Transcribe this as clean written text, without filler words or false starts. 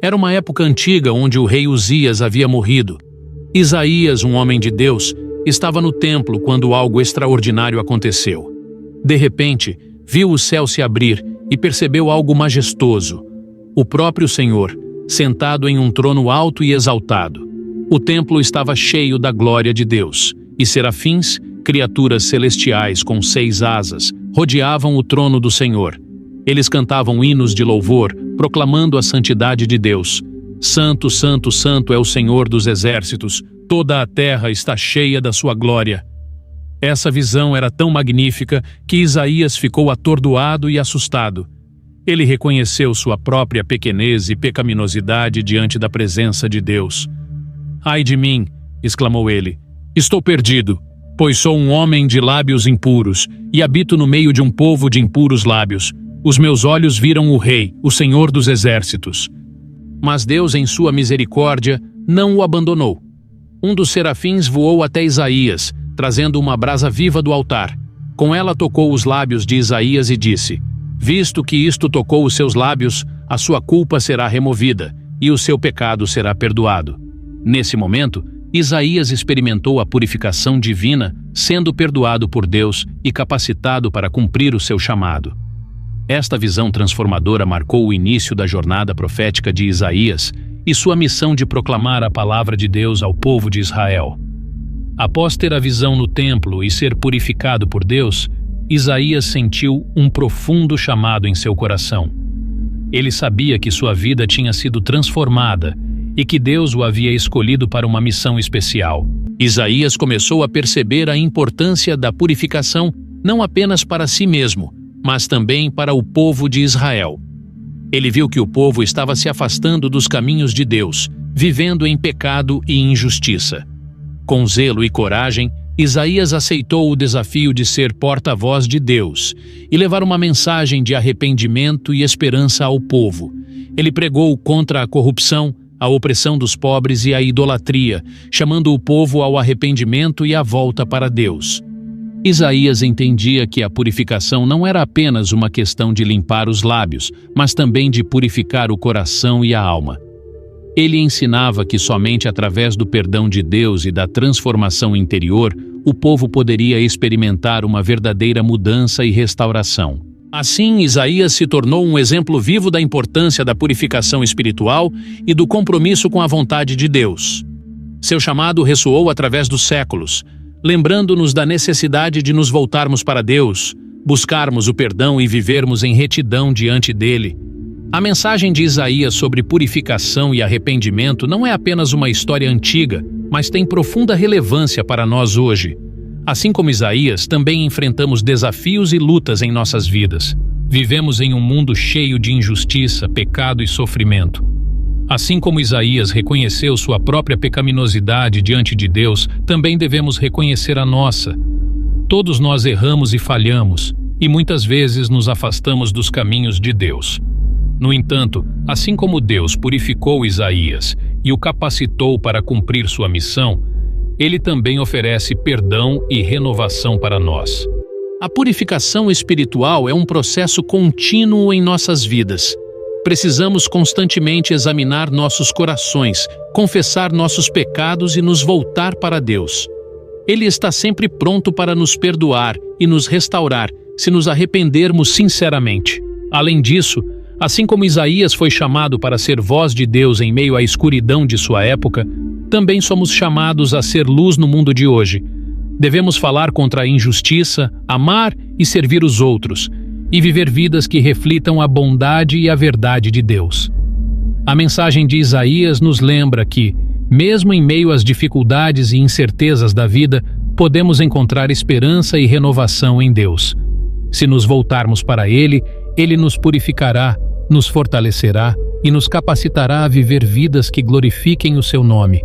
Era uma época antiga onde o rei Uzias havia morrido. Isaías, um homem de Deus, estava no templo quando algo extraordinário aconteceu. De repente, viu o céu se abrir e percebeu algo majestoso. O próprio Senhor, sentado em um trono alto e exaltado. O templo estava cheio da glória de Deus, e serafins, criaturas celestiais com 6 asas, rodeavam o trono do Senhor. Eles cantavam hinos de louvor, proclamando a santidade de Deus. Santo, santo, santo é o Senhor dos exércitos, toda a terra está cheia da sua glória. Essa visão era tão magnífica que Isaías ficou atordoado e assustado. Ele reconheceu sua própria pequenez e pecaminosidade diante da presença de Deus. Ai de mim, exclamou ele, estou perdido, pois sou um homem de lábios impuros e habito no meio de um povo de impuros lábios. Os meus olhos viram o Rei, o Senhor dos exércitos. Mas Deus, em sua misericórdia, não o abandonou. Um dos serafins voou até Isaías, trazendo uma brasa viva do altar. Com ela tocou os lábios de Isaías e disse: visto que isto tocou os seus lábios, a sua culpa será removida, e o seu pecado será perdoado. Nesse momento, Isaías experimentou a purificação divina, sendo perdoado por Deus e capacitado para cumprir o seu chamado. Esta visão transformadora marcou o início da jornada profética de Isaías e sua missão de proclamar a palavra de Deus ao povo de Israel. Após ter a visão no templo e ser purificado por Deus, Isaías sentiu um profundo chamado em seu coração. Ele sabia que sua vida tinha sido transformada e que Deus o havia escolhido para uma missão especial. Isaías começou a perceber a importância da purificação não apenas para si mesmo, mas também para o povo de Israel. Ele viu que o povo estava se afastando dos caminhos de Deus, vivendo em pecado e injustiça. Com zelo e coragem, Isaías aceitou o desafio de ser porta-voz de Deus e levar uma mensagem de arrependimento e esperança ao povo. Ele pregou contra a corrupção, a opressão dos pobres e a idolatria, chamando o povo ao arrependimento e à volta para Deus. Isaías entendia que a purificação não era apenas uma questão de limpar os lábios, mas também de purificar o coração e a alma. Ele ensinava que somente através do perdão de Deus e da transformação interior, o povo poderia experimentar uma verdadeira mudança e restauração. Assim, Isaías se tornou um exemplo vivo da importância da purificação espiritual e do compromisso com a vontade de Deus. Seu chamado ressoou através dos séculos, lembrando-nos da necessidade de nos voltarmos para Deus, buscarmos o perdão e vivermos em retidão diante dele. A mensagem de Isaías sobre purificação e arrependimento não é apenas uma história antiga, mas tem profunda relevância para nós hoje. Assim como Isaías, também enfrentamos desafios e lutas em nossas vidas. Vivemos em um mundo cheio de injustiça, pecado e sofrimento. Assim como Isaías reconheceu sua própria pecaminosidade diante de Deus, também devemos reconhecer a nossa. Todos nós erramos e falhamos, e muitas vezes nos afastamos dos caminhos de Deus. No entanto, assim como Deus purificou Isaías e o capacitou para cumprir sua missão, Ele também oferece perdão e renovação para nós. A purificação espiritual é um processo contínuo em nossas vidas. Precisamos constantemente examinar nossos corações, confessar nossos pecados e nos voltar para Deus. Ele está sempre pronto para nos perdoar e nos restaurar, se nos arrependermos sinceramente. Além disso, assim como Isaías foi chamado para ser voz de Deus em meio à escuridão de sua época, também somos chamados a ser luz no mundo de hoje. Devemos falar contra a injustiça, amar e servir os outros, e viver vidas que reflitam a bondade e a verdade de Deus. A mensagem de Isaías nos lembra que, mesmo em meio às dificuldades e incertezas da vida, podemos encontrar esperança e renovação em Deus. Se nos voltarmos para Ele, Ele nos purificará, nos fortalecerá e nos capacitará a viver vidas que glorifiquem o seu nome.